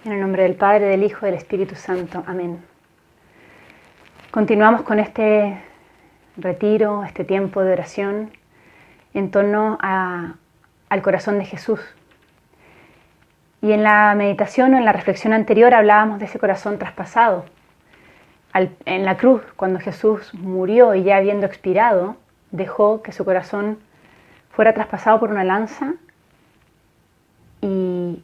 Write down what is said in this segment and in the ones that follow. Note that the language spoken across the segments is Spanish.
En el nombre del Padre, del Hijo y del Espíritu Santo. Amén. Continuamos con este retiro, este tiempo de oración en torno al corazón de Jesús. Y en la meditación o en la reflexión anterior hablábamos de ese corazón traspasado. En la cruz, cuando Jesús murió y ya habiendo expirado, dejó que su corazón fuera traspasado por una lanza y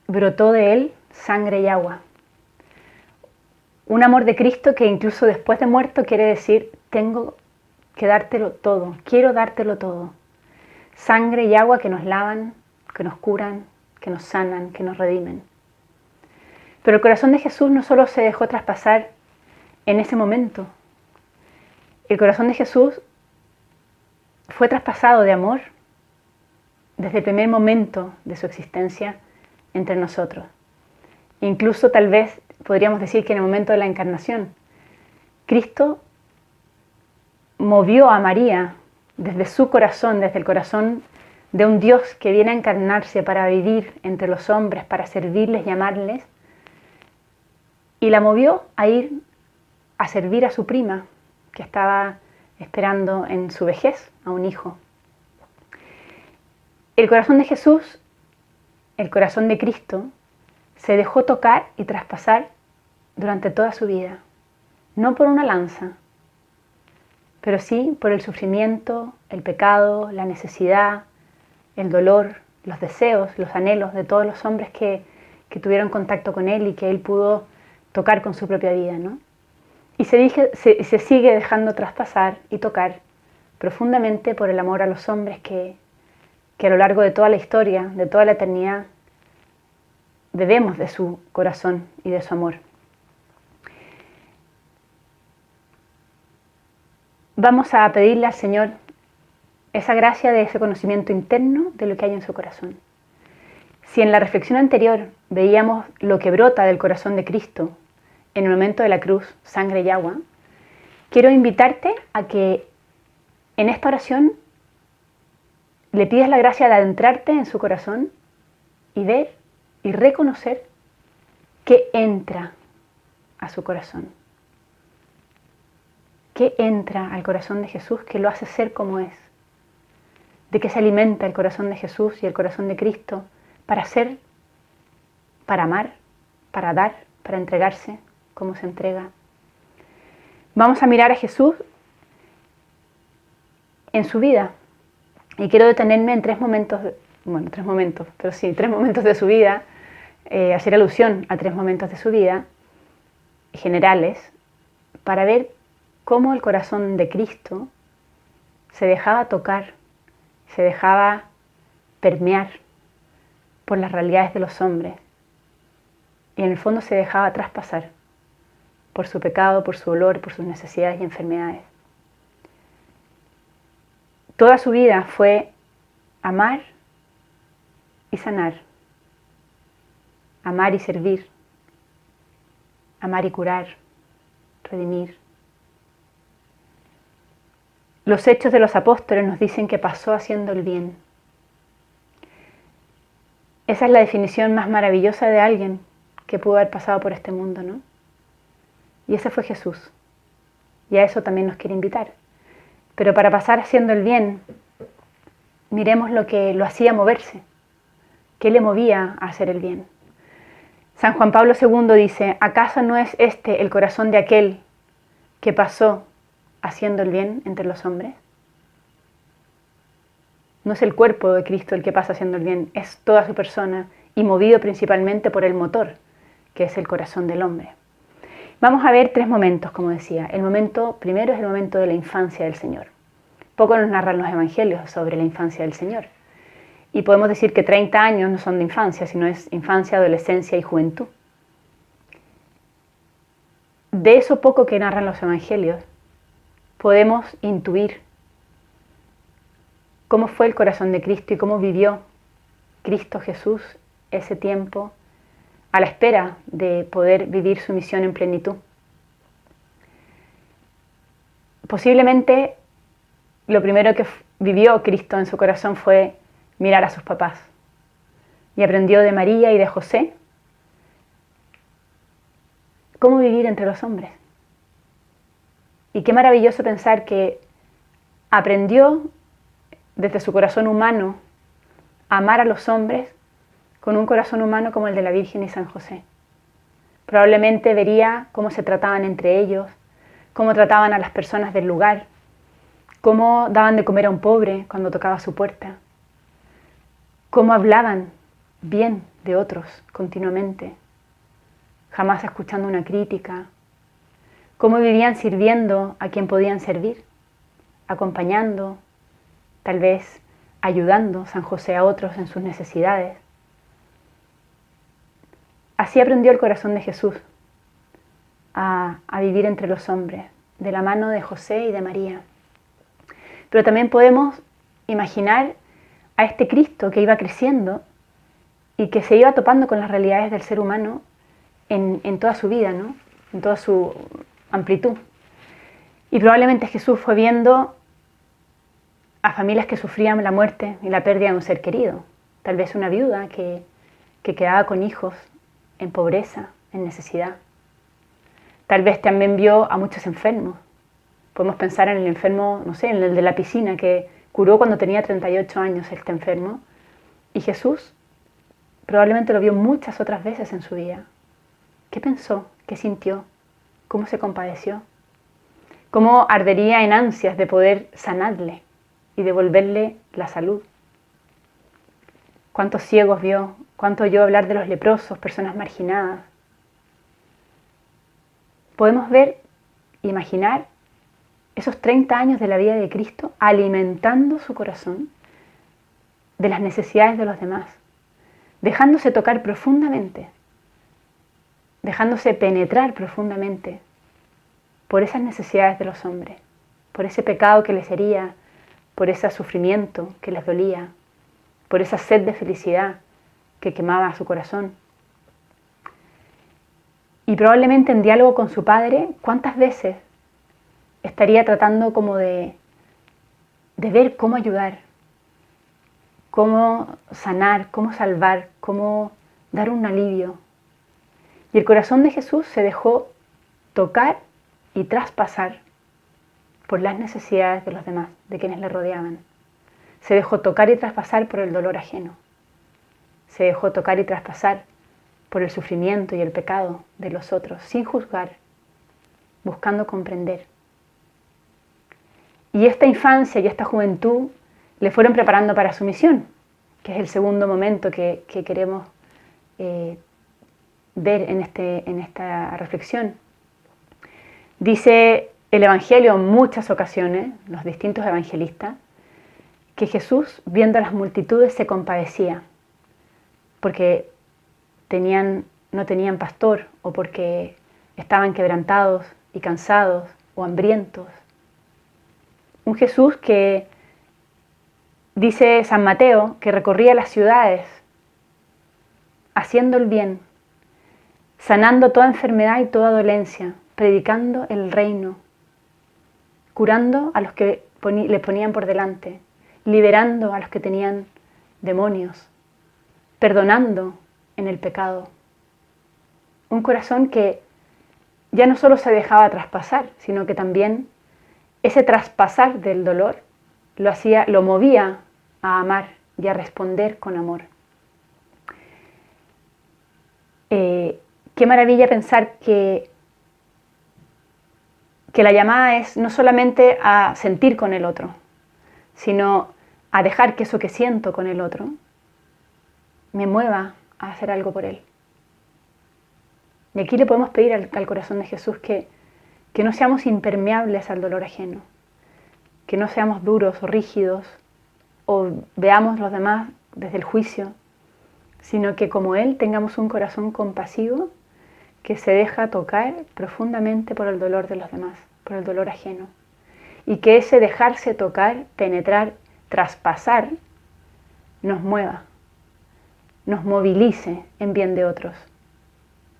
brotó de él sangre y agua. Un amor de Cristo que incluso después de muerto quiere decir, tengo que dártelo todo, quiero dártelo todo. Sangre y agua que nos lavan, que nos curan, que nos sanan, que nos redimen. Pero el corazón de Jesús no solo se dejó traspasar en ese momento. El corazón de Jesús fue traspasado de amor desde el primer momento de su existencia entre nosotros. Incluso tal vez podríamos decir que en el momento de la encarnación, Cristo movió a María desde su corazón, desde el corazón de un Dios que viene a encarnarse para vivir entre los hombres, para servirles y amarles, y la movió a ir a servir a su prima, que estaba esperando en su vejez a un hijo. El corazón de Jesús, el corazón de Cristo, se dejó tocar y traspasar durante toda su vida, no por una lanza, pero sí por el sufrimiento, el pecado, la necesidad, el dolor, los deseos, los anhelos de todos los hombres que tuvieron contacto con Él y que Él pudo tocar con su propia vida, ¿no? Y se sigue dejando traspasar y tocar profundamente por el amor a los hombres que a lo largo de toda la historia, de toda la eternidad, debemos de su corazón y de su amor. Vamos a pedirle al Señor esa gracia de ese conocimiento interno de lo que hay en su corazón. Si en la reflexión anterior veíamos lo que brota del corazón de Cristo en el momento de la cruz, sangre y agua, quiero invitarte a que en esta oración le pidas la gracia de adentrarte en su corazón y ver y reconocer qué entra a su corazón. ¿Qué entra al corazón de Jesús que lo hace ser como es? ¿De qué se alimenta el corazón de Jesús y el corazón de Cristo para ser, para amar, para dar, para entregarse, como se entrega? Vamos a mirar a Jesús en su vida y quiero detenerme en tres momentos de su vida, hacer alusión a tres momentos de su vida generales para ver cómo el corazón de Cristo se dejaba tocar, se dejaba permear por las realidades de los hombres y en el fondo se dejaba traspasar por su pecado, por su dolor, por sus necesidades y enfermedades. Toda su vida fue amar y sanar, amar y servir, amar y curar, redimir. Los hechos de los apóstoles nos dicen que pasó haciendo el bien. Esa es la definición más maravillosa de alguien que pudo haber pasado por este mundo, ¿no? Y ese fue Jesús. Y a eso también nos quiere invitar. Pero para pasar haciendo el bien, miremos lo que lo hacía moverse. ¿Qué le movía a hacer el bien? San Juan Pablo II dice, ¿acaso no es este el corazón de aquel que pasó haciendo el bien entre los hombres? No es el cuerpo de Cristo el que pasa haciendo el bien, es toda su persona y movido principalmente por el motor, que es el corazón del hombre. Vamos a ver tres momentos, como decía. El momento primero es el momento de la infancia del Señor. Poco nos narran los evangelios sobre la infancia del Señor. Y podemos decir que 30 años no son de infancia, sino es infancia, adolescencia y juventud. De eso poco que narran los evangelios, podemos intuir cómo fue el corazón de Cristo y cómo vivió Cristo Jesús ese tiempo a la espera de poder vivir su misión en plenitud. Posiblemente lo primero que vivió Cristo en su corazón fue mirar a sus papás y aprendió de María y de José cómo vivir entre los hombres. Y qué maravilloso pensar que aprendió desde su corazón humano a amar a los hombres con un corazón humano como el de la Virgen y San José. Probablemente vería cómo se trataban entre ellos, cómo trataban a las personas del lugar, cómo daban de comer a un pobre cuando tocaba su puerta, cómo hablaban bien de otros continuamente, jamás escuchando una crítica, cómo vivían sirviendo a quien podían servir, acompañando, tal vez ayudando San José a otros en sus necesidades. Así aprendió el corazón de Jesús a vivir entre los hombres, de la mano de José y de María. Pero también podemos imaginar a este Cristo que iba creciendo y que se iba topando con las realidades del ser humano en toda su vida, ¿no? En toda su amplitud. Y probablemente Jesús fue viendo a familias que sufrían la muerte y la pérdida de un ser querido. Tal vez una viuda que quedaba con hijos en pobreza, en necesidad. Tal vez también vio a muchos enfermos. Podemos pensar en el enfermo, no sé, en el de la piscina, que curó cuando tenía 38 años este enfermo. Y Jesús probablemente lo vio muchas otras veces en su vida. ¿Qué pensó? ¿Qué sintió? ¿Cómo se compadeció? ¿Cómo ardería en ansias de poder sanarle y devolverle la salud? ¿Cuántos ciegos vio? ¿Cuánto oyó hablar de los leprosos, personas marginadas? Podemos ver, imaginar esos 30 años de la vida de Cristo alimentando su corazón de las necesidades de los demás, dejándose tocar profundamente, dejándose penetrar profundamente por esas necesidades de los hombres, por ese pecado que les hería, por ese sufrimiento que les dolía, por esa sed de felicidad que quemaba su corazón. Y probablemente en diálogo con su Padre, ¿cuántas veces estaría tratando como de ver cómo ayudar, cómo sanar, cómo salvar, cómo dar un alivio? Y el corazón de Jesús se dejó tocar y traspasar por las necesidades de los demás, de quienes le rodeaban. Se dejó tocar y traspasar por el dolor ajeno. Se dejó tocar y traspasar por el sufrimiento y el pecado de los otros, sin juzgar, buscando comprender. Y esta infancia y esta juventud le fueron preparando para su misión, que es el segundo momento que queremos ver en esta reflexión. Dice el Evangelio en muchas ocasiones, los distintos evangelistas, que Jesús, viendo a las multitudes, se compadecía, porque no tenían pastor o porque estaban quebrantados y cansados o hambrientos. Un Jesús que, dice San Mateo, que recorría las ciudades haciendo el bien, sanando toda enfermedad y toda dolencia, predicando el reino, curando a los que le ponían por delante, liberando a los que tenían demonios, perdonando en el pecado. Un corazón que ya no solo se dejaba traspasar, sino que también ese traspasar del dolor lo movía a amar y a responder con amor. Qué maravilla pensar que la llamada es no solamente a sentir con el otro, sino a dejar que eso que siento con el otro me mueva a hacer algo por él. Y aquí le podemos pedir al corazón de Jesús que no seamos impermeables al dolor ajeno, que no seamos duros o rígidos o veamos los demás desde el juicio, sino que como Él tengamos un corazón compasivo que se deja tocar profundamente por el dolor de los demás, por el dolor ajeno. Y que ese dejarse tocar, penetrar, traspasar, nos mueva, nos movilice en bien de otros.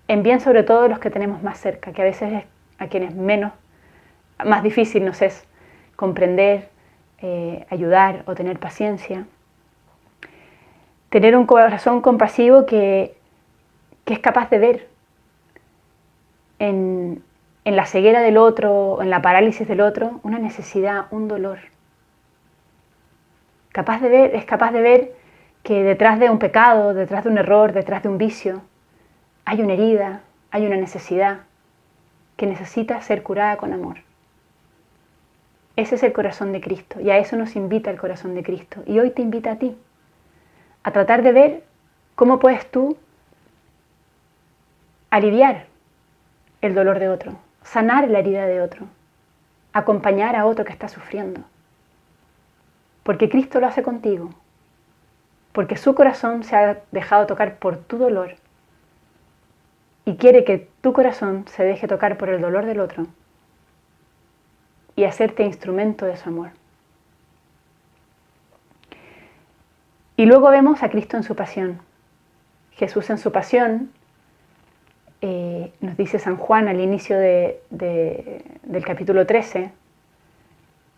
En bien sobre todo de los que tenemos más cerca, que a veces es a quienes más difícil nos es comprender, ayudar o tener paciencia. Tener un corazón compasivo que es capaz de ver en la ceguera del otro, en la parálisis del otro, una necesidad, un dolor. Es capaz de ver que detrás de un pecado, detrás de un error, detrás de un vicio, hay una herida, hay una necesidad que necesita ser curada con amor. Ese es el corazón de Cristo y a eso nos invita el corazón de Cristo. Y hoy te invita a ti, a tratar de ver cómo puedes tú aliviar el dolor de otro, sanar la herida de otro, acompañar a otro que está sufriendo. Porque Cristo lo hace contigo, porque su corazón se ha dejado tocar por tu dolor y quiere que tu corazón se deje tocar por el dolor del otro y hacerte instrumento de su amor. Y luego vemos a Cristo en su pasión. Jesús en su pasión, nos dice San Juan al inicio del capítulo 13,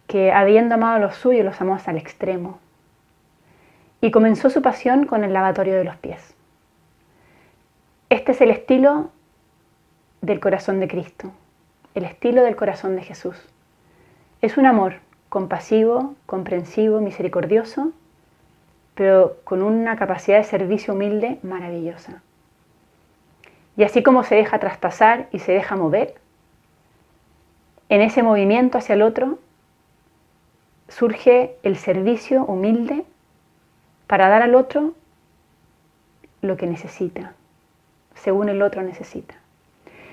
que habiendo amado a los suyos, los amó hasta el extremo. Y comenzó su pasión con el lavatorio de los pies. Este es el estilo del corazón de Cristo, el estilo del corazón de Jesús. Es un amor compasivo, comprensivo, misericordioso, pero con una capacidad de servicio humilde maravillosa. Y así como se deja traspasar y se deja mover, en ese movimiento hacia el otro surge el servicio humilde para dar al otro lo que necesita, según el otro necesita.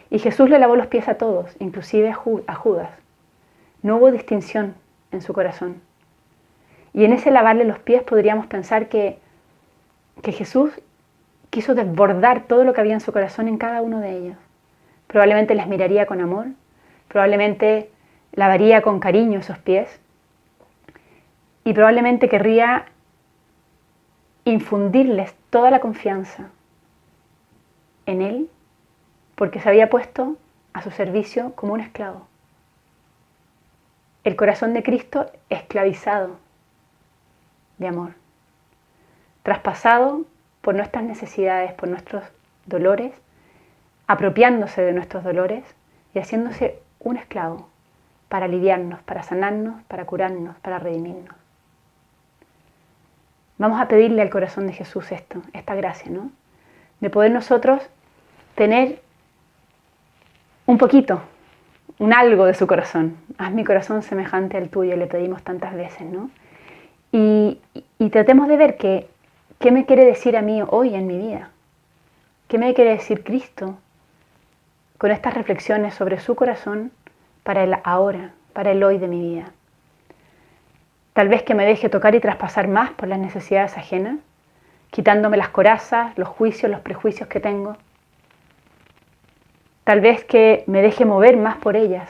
Y Jesús le lavó los pies a todos, inclusive a Judas. No hubo distinción en su corazón. Y en ese lavarle los pies podríamos pensar que Jesús quiso desbordar todo lo que había en su corazón en cada uno de ellos. Probablemente les miraría con amor, probablemente lavaría con cariño esos pies y probablemente querría infundirles toda la confianza en Él porque se había puesto a su servicio como un esclavo. El corazón de Cristo esclavizado de amor, traspasado por nuestras necesidades, por nuestros dolores, apropiándose de nuestros dolores y haciéndose un esclavo para aliviarnos, para sanarnos, para curarnos, para redimirnos. Vamos a pedirle al corazón de Jesús esta gracia, ¿no? De poder nosotros tener un poquito, un algo de su corazón. Haz mi corazón semejante al tuyo, le pedimos tantas veces, ¿no? Y tratemos de ver qué me quiere decir a mí hoy en mi vida. ¿Qué me quiere decir Cristo con estas reflexiones sobre su corazón para el ahora, para el hoy de mi vida? Tal vez que me deje tocar y traspasar más por las necesidades ajenas, quitándome las corazas, los juicios, los prejuicios que tengo. Tal vez que me deje mover más por ellas,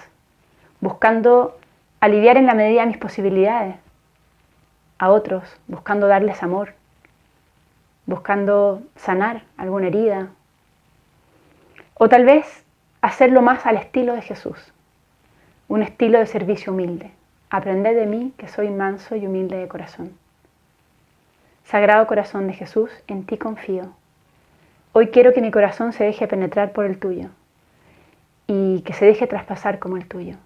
buscando aliviar en la medida de mis posibilidades a otros, buscando darles amor, buscando sanar alguna herida. O tal vez hacerlo más al estilo de Jesús, un estilo de servicio humilde. Aprended de mí que soy manso y humilde de corazón. Sagrado corazón de Jesús, en ti confío. Hoy quiero que mi corazón se deje penetrar por el tuyo y que se deje traspasar como el tuyo,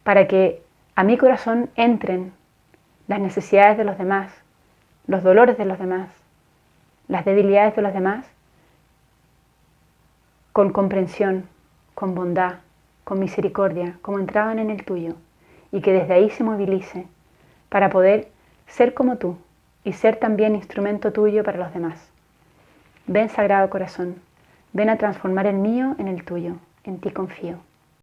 para que a mi corazón entren las necesidades de los demás, los dolores de los demás, las debilidades de los demás, con comprensión, con bondad, con misericordia, como entraban en el tuyo, y que desde ahí se movilice para poder ser como tú y ser también instrumento tuyo para los demás. Ven, Sagrado Corazón, ven a transformar el mío en el tuyo, en ti confío.